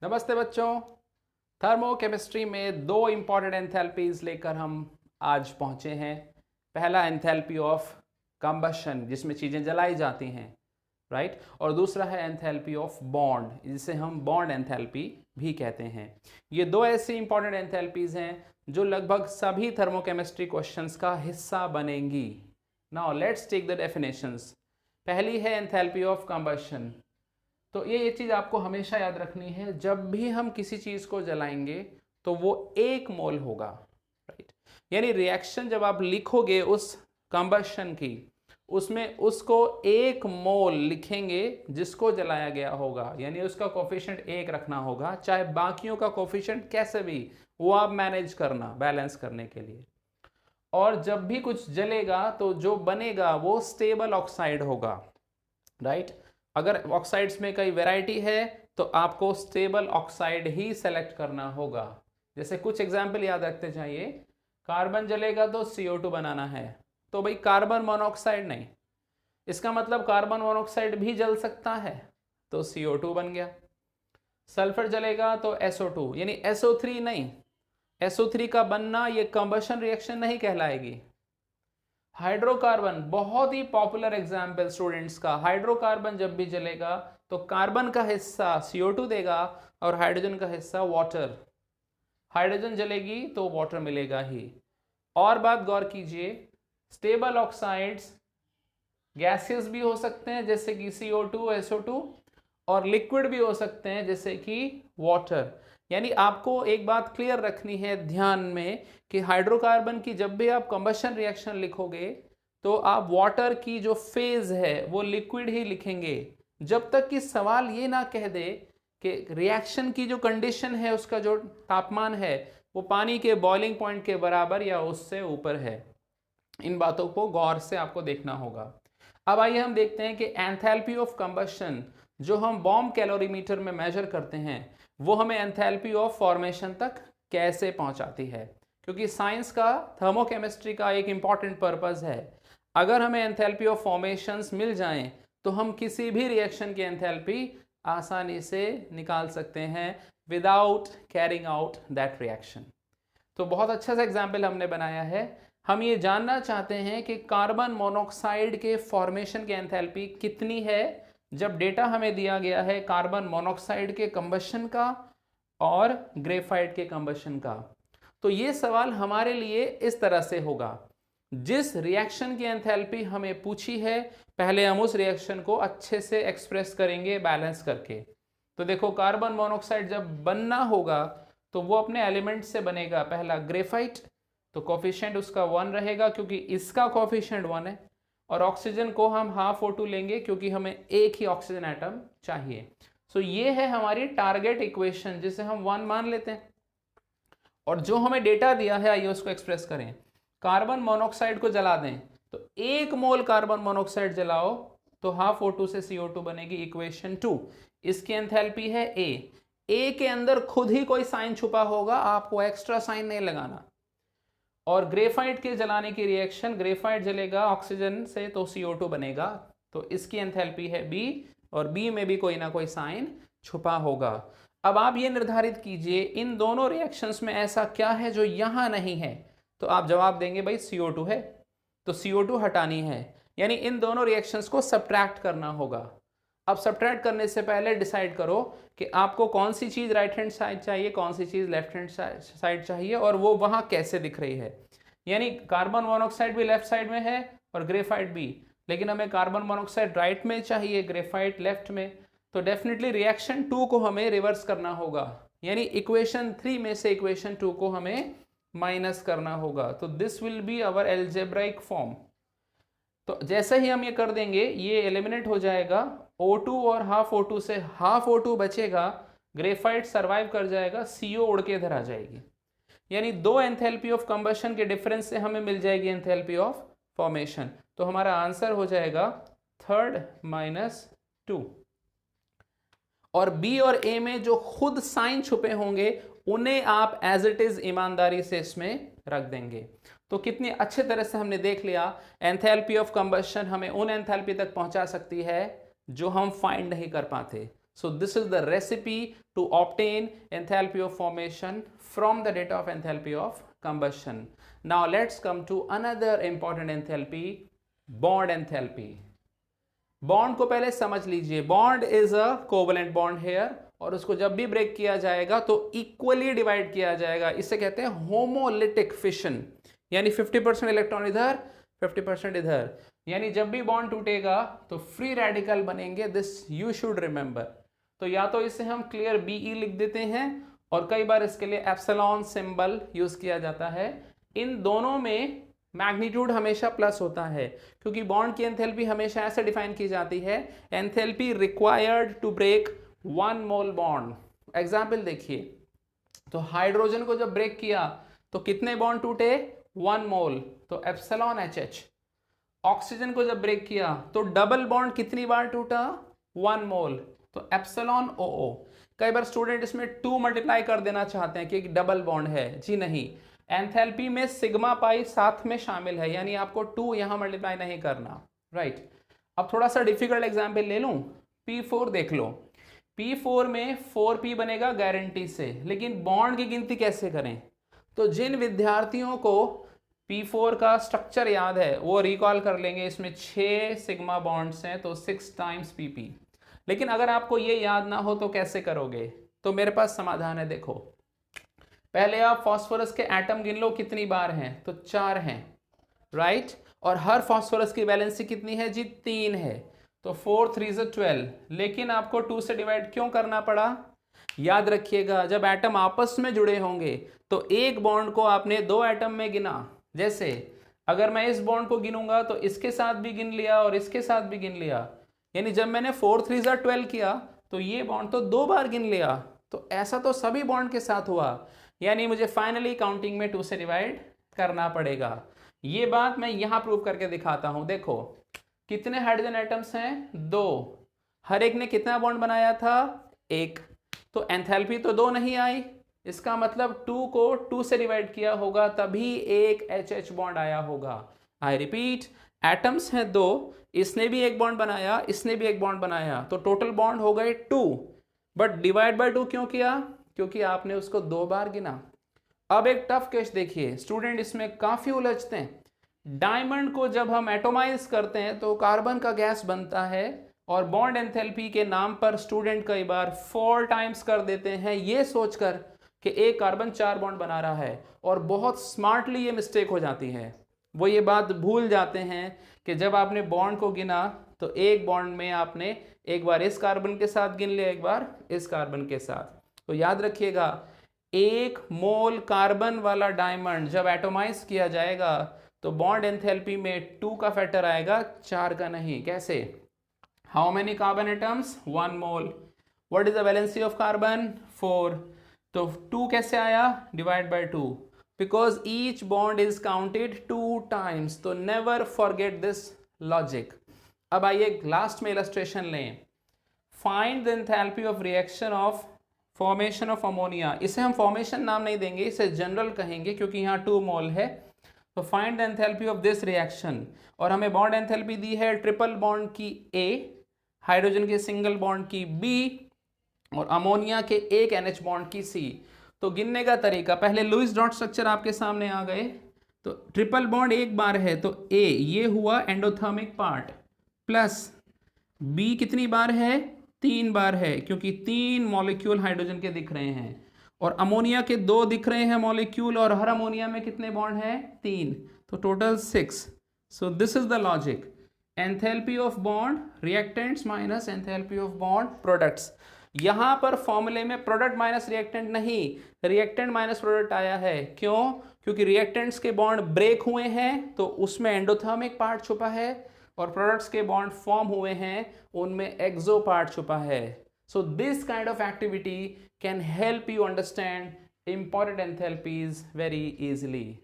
नमस्ते बच्चों। थर्मोकेमिस्ट्री में दो इम्पॉर्टेंट एंथैल्पीज लेकर हम आज पहुंचे हैं। पहला एंथैल्पी ऑफ कंबशन जिसमें चीज़ें जलाई जाती हैं, राइट, और दूसरा है एंथैल्पी ऑफ बॉन्ड जिसे हम बॉन्ड एंथैल्पी भी कहते हैं। ये दो ऐसी इंपॉर्टेंट एंथैल्पीज हैं जो लगभग सभी थर्मोकेमिस्ट्री क्वेश्चंस का हिस्सा बनेंगी। Now let's take the definitions. पहली है एंथैल्पी ऑफ कंबशन। तो ये चीज़ आपको हमेशा याद रखनी है, जब भी हम किसी चीज़ को जलाएंगे तो वो एक मोल होगा, राइट। यानी रिएक्शन जब आप लिखोगे उस कंबशन की, उसमें उसको एक मोल लिखेंगे जिसको जलाया गया होगा, यानी उसका कोफिशिएंट एक रखना होगा, चाहे बाकियों का कोफिशिएंट कैसे भी वो आप मैनेज करना बैलेंस करने के लिए। और जब भी कुछ जलेगा तो जो बनेगा वो स्टेबल ऑक्साइड होगा, राइट। अगर ऑक्साइड्स में कई वैरायटी है तो आपको स्टेबल ऑक्साइड ही सेलेक्ट करना होगा। जैसे कुछ एग्जाम्पल याद रखते जाइए। कार्बन जलेगा तो CO2 बनाना है, तो भाई कार्बन मोनोऑक्साइड नहीं, इसका मतलब कार्बन मोनोऑक्साइड भी जल सकता है, तो CO2 बन गया। सल्फर जलेगा तो SO2, यानी SO3 नहीं, SO3 का बनना ये कंबशन रिएक्शन नहीं कहलाएगी। हाइड्रोकार्बन बहुत ही पॉपुलर एग्जाम्पल स्टूडेंट्स का। हाइड्रोकार्बन जब भी जलेगा तो कार्बन का हिस्सा CO2 देगा और हाइड्रोजन का हिस्सा वाटर। हाइड्रोजन जलेगी तो वाटर मिलेगा ही। और बात गौर कीजिए, स्टेबल ऑक्साइड्स गैसियस भी हो सकते हैं जैसे कि CO2 SO2, और लिक्विड भी हो सकते हैं जैसे कि वाटर। यानी आपको एक बात क्लियर रखनी है ध्यान में कि हाइड्रोकार्बन की जब भी आप कंबशन रिएक्शन लिखोगे तो आप वाटर की जो फेज है वो लिक्विड ही लिखेंगे, जब तक कि सवाल ये ना कह दे कि रिएक्शन की जो कंडीशन है उसका जो तापमान है वो पानी के बॉइलिंग पॉइंट के बराबर या उससे ऊपर है। इन बातों को गौर से आपको देखना होगा। अब आइए हम देखते हैं कि एंथैल्पी ऑफ कंबशन जो हम बॉम्ब कैलोरीमीटर में मेजर करते हैं वो हमें एंथैल्पी ऑफ फॉर्मेशन तक कैसे पहुंचाती है, क्योंकि साइंस का थर्मोकेमिस्ट्री का एक इंपॉर्टेंट पर्पस है। अगर हमें एंथैल्पी ऑफ फॉर्मेशंस मिल जाएं तो हम किसी भी रिएक्शन की एंथैल्पी आसानी से निकाल सकते हैं without carrying out that reaction. तो बहुत अच्छा सा एग्जाम्पल हमने बनाया है। हम ये जानना चाहते हैं कि कार्बन मोनोऑक्साइड के फॉर्मेशन की एंथैल्पी कितनी है जब डेटा हमें दिया गया है कार्बन मोनोऑक्साइड के कंबशन का और ग्रेफाइट के कंबशन का। तो ये सवाल हमारे लिए इस तरह से होगा, जिस रिएक्शन की एंथैल्पी हमें पूछी है पहले हम उस रिएक्शन को अच्छे से एक्सप्रेस करेंगे बैलेंस करके। तो देखो कार्बन मोनोऑक्साइड जब बनना होगा तो वो अपने एलिमेंट से बनेगा। पहला ग्रेफाइट, तो कोफिशिएंट उसका 1 रहेगा क्योंकि इसका कोफिशिएंट 1 है, और ऑक्सीजन को हम हाफ O2 लेंगे क्योंकि हमें एक ही ऑक्सीजन एटम चाहिए। सो ये है हमारी टारगेट इक्वेशन जिसे हम 1 मान लेते हैं, और जो हमें डेटा दिया है आइए उसको एक्सप्रेस करें। कार्बन मोनोऑक्साइड को जला दें तो 1 मोल कार्बन मोनोऑक्साइड जलाओ तो हाफ O2 से CO2 बनेगी, इक्वेशन 2। इसकी एंथैल्पी है ए के अंदर खुद ही कोई साइन छुपा होगा, आपको एक्स्ट्रा साइन नहीं लगाना। और ग्रेफाइट के जलाने की रिएक्शन, ग्रेफाइट जलेगा ऑक्सीजन से तो CO2 बनेगा, तो इसकी एंथैल्पी है बी, और बी में भी कोई ना कोई साइन छुपा होगा। अब आप ये निर्धारित कीजिए इन दोनों रिएक्शंस में ऐसा क्या है जो यहां नहीं है, तो आप जवाब देंगे भाई CO2 है, तो CO2 हटानी है, यानी इन दोनों रिएक्शंस को सब्ट्रैक्ट करना होगा। अब सब्ट्रैक्ट करने से पहले डिसाइड करो कि आपको कौन सी चीज़ राइट हैंड साइड चाहिए, कौन सी चीज़ लेफ्ट हैंड साइड चाहिए, और वो वहाँ कैसे दिख रही है। यानी कार्बन मोनोऑक्साइड भी लेफ्ट साइड में है और ग्रेफाइट भी, लेकिन हमें कार्बन मोनोऑक्साइड राइट में चाहिए, ग्रेफाइट लेफ्ट में, तो डेफिनेटली रिएक्शन 2 को हमें रिवर्स करना होगा, यानी इक्वेशन 3 में से इक्वेशन 2 को हमें माइनस करना होगा। तो this will be our algebraic form. तो जैसे ही हम ये कर देंगे ये एलिमिनेट हो जाएगा, O2 और हाफ O2 से हाफ O2 बचेगा, ग्रेफाइट सरवाइव कर जाएगा, CO उड़ के इधर आ जाएगी। यानी दो एंथैल्पी ऑफ कंबशन के डिफरेंस से हमें मिल जाएगी एंथैल्पी ऑफ फॉर्मेशन। तो हमारा आंसर हो जाएगा 3 - 2। और बी और ए में जो खुद साइन छुपे होंगे उन्हें आप एज इट इज ईमानदारी से इसमें रख देंगे। तो कितनी अच्छे तरह से हमने देख लिया एंथैल्पी ऑफ कंबशन हमें उन एंथैल्पी तक पहुंचा सकती है जो हम फाइंड नहीं कर पाते। So this is the recipe to obtain enthalpy of formation from the data of enthalpy of combustion. Now let's come to another important enthalpy, bond enthalpy. Bond को पहले समझ लीजिए. Bond is a covalent bond here, और उसको जब भी break किया जाएगा तो इक्वली डिवाइड किया जाएगा. इसे कहते हैं होमोलिटिक फिशन, यानी 50% इलेक्ट्रॉन इधर 50% इधर. यानी जब भी बॉन्ड टूटेगा तो फ्री रेडिकल बनेंगे. This you should remember. तो या तो इसे हम क्लियर Be लिख देते हैं, और कई बार इसके लिए एप्सिलॉन सिंबल यूज किया जाता है. इन दोनों में मैग्नीट्यूड हमेशा प्लस होता है, क्योंकि बॉन्ड की एंथैल्पी हमेशा ऐसे डिफाइन की जाती है, enthalpy required to break 1 mole bond. Example देखिए, तो हाइड्रोजन को जब ब्रेक किया तो कितने बॉन्ड टूटे? 1 मोल, तो एप्सिलॉन HH. ऑक्सीजन को जब ब्रेक किया तो डबल बॉन्ड कितनी बार टूटा? 1 मोल, तो एप्सिलॉन OO. कई बार स्टूडेंट इसमें 2 मल्टीप्लाई कर देना चाहते हैं कि एक डबल बॉन्ड है. जी नहीं, एंथैल्पी में सिग्मा पाई साथ में शामिल है, यानी आपको 2 यहां मल्टीप्लाई नहीं करना. राइट. अब थोड़ा सा डिफिकल्ट एग्जाम्पल ले लूं. P4 देख लो. P4 में 4P बनेगा गारंटी से, लेकिन बॉन्ड की गिनती कैसे करें? तो जिन विद्यार्थियों को P4 का स्ट्रक्चर याद है वो रिकॉल कर लेंगे. इसमें 6 सिग्मा बॉन्ड्स हैं, तो 6 टाइम्स PP. लेकिन अगर आपको ये याद ना हो तो कैसे करोगे? तो मेरे पास समाधान है. देखो, पहले आप फास्फोरस के एटम गिन लो कितनी बार हैं, तो 4 हैं. राइट. और हर फास्फोरस की वैलेंसी कितनी है जी? 3 है. तो 4 3 is 12. लेकिन आपको 2 से डिवाइड क्यों करना पड़ा? याद रखिएगा, जब एटम आपस में जुड़े होंगे तो एक बॉन्ड को आपने 2 एटम में गिना. जैसे अगर मैं इस बॉन्ड को गिनूंगा तो इसके साथ भी गिन लिया और इसके साथ भी गिन लिया, यानी जब मैंने 4 3 is 12 किया तो ये बॉन्ड तो 2 बार गिन लिया. तो ऐसा तो सभी बॉन्ड के साथ हुआ, यानी मुझे फाइनली काउंटिंग में 2 से डिवाइड करना पड़ेगा. ये बात मैं यहां प्रूव करके दिखाता हूं. देखो, कितने हाइड्रोजन एटम्स हैं? 2. हर एक ने कितना बॉन्ड बनाया था? 1. तो एंथैल्पी तो 2 नहीं आई. इसका मतलब 2 को 2 से डिवाइड किया होगा, तभी एक HH बॉन्ड आया होगा. आई रिपीट, एटम्स हैं 2, इसने भी एक बॉन्ड बनाया, इसने भी एक बॉन्ड बनाया, तो टोटल बॉन्ड हो गए 2. बट डिवाइड बाय 2 क्यों किया? क्योंकि आपने उसको 2 बार गिना. अब एक टफ केस देखिए, स्टूडेंट इसमें काफी उलझते हैं. डायमंड को जब हम एटोमाइज करते हैं तो कार्बन का गैस बनता है, और बॉन्ड एंथैल्पी के नाम पर स्टूडेंट कई बार 4 टाइम्स कर देते हैं, ये सोचकर कि एक कार्बन 4 बॉन्ड बना रहा है, और बहुत स्मार्टली ये मिस्टेक हो जाती है. वो ये बात भूल जाते हैं कि जब आपने बॉन्ड को गिना तो एक बॉन्ड में आपने एक बार इस कार्बन के साथ गिन लिया, एक बार इस कार्बन के साथ. तो याद रखिएगा, 1 मोल कार्बन वाला डायमंड जब एटोमाइज किया जाएगा तो बॉन्ड एंथैल्पी में 2 का फैक्टर आएगा, 4 का नहीं. कैसे? How many carbon atoms? 1 mole. What is the valency of carbon? 4. तो 2 कैसे आया? Divide by 2, because each bond is counted 2 times. तो नेवर फॉरगेट दिस लॉजिक. अब आइए लास्ट में इलस्ट्रेशन लें. Find the enthalpy of reaction of formation of ammonia. इसे हम फॉर्मेशन नाम नहीं देंगे, इसे जनरल कहेंगे, क्योंकि यहाँ 2 मोल है. तो find the enthalpy of this reaction. और हमें बॉन्ड एंथैल्पी दी है ट्रिपल बॉन्ड की A, हाइड्रोजन के सिंगल बॉन्ड की B, और अमोनिया के एक NH बॉन्ड की C. तो गिनने का तरीका, पहले लुईस डॉट स्ट्रक्चर आपके सामने आ गए. तो ट्रिपल बॉन्ड एक बार है तो A ये हुआ एंडोथर्मिक पार्ट, प्लस B कितनी बार है? 3 बार है, क्योंकि 3 मॉलिक्यूल हाइड्रोजन के दिख रहे हैं, और अमोनिया के 2 दिख रहे हैं मॉलिक्यूल, और हर अमोनिया में कितने बॉन्ड हैं? 3. तो total 6. So this is the logic. Enthalpy of bond reactants minus enthalpy of bond products. यहां पर फॉर्मूले में प्रोडक्ट माइनस रिएक्टेंट नहीं, रिएक्टेंट माइनस प्रोडक्ट आया है. क्यों? क्योंकि रिएक्टेंट्स के बॉन्ड ब्रेक हुए हैं तो उसमें एंडोथर्मिक पार्ट छुपा है, और प्रोडक्ट्स के बॉन्ड फॉर्म हुए हैं उनमें एक्सो पार्ट छुपा है. So this kind of activity can help you understand important enthalpies very easily.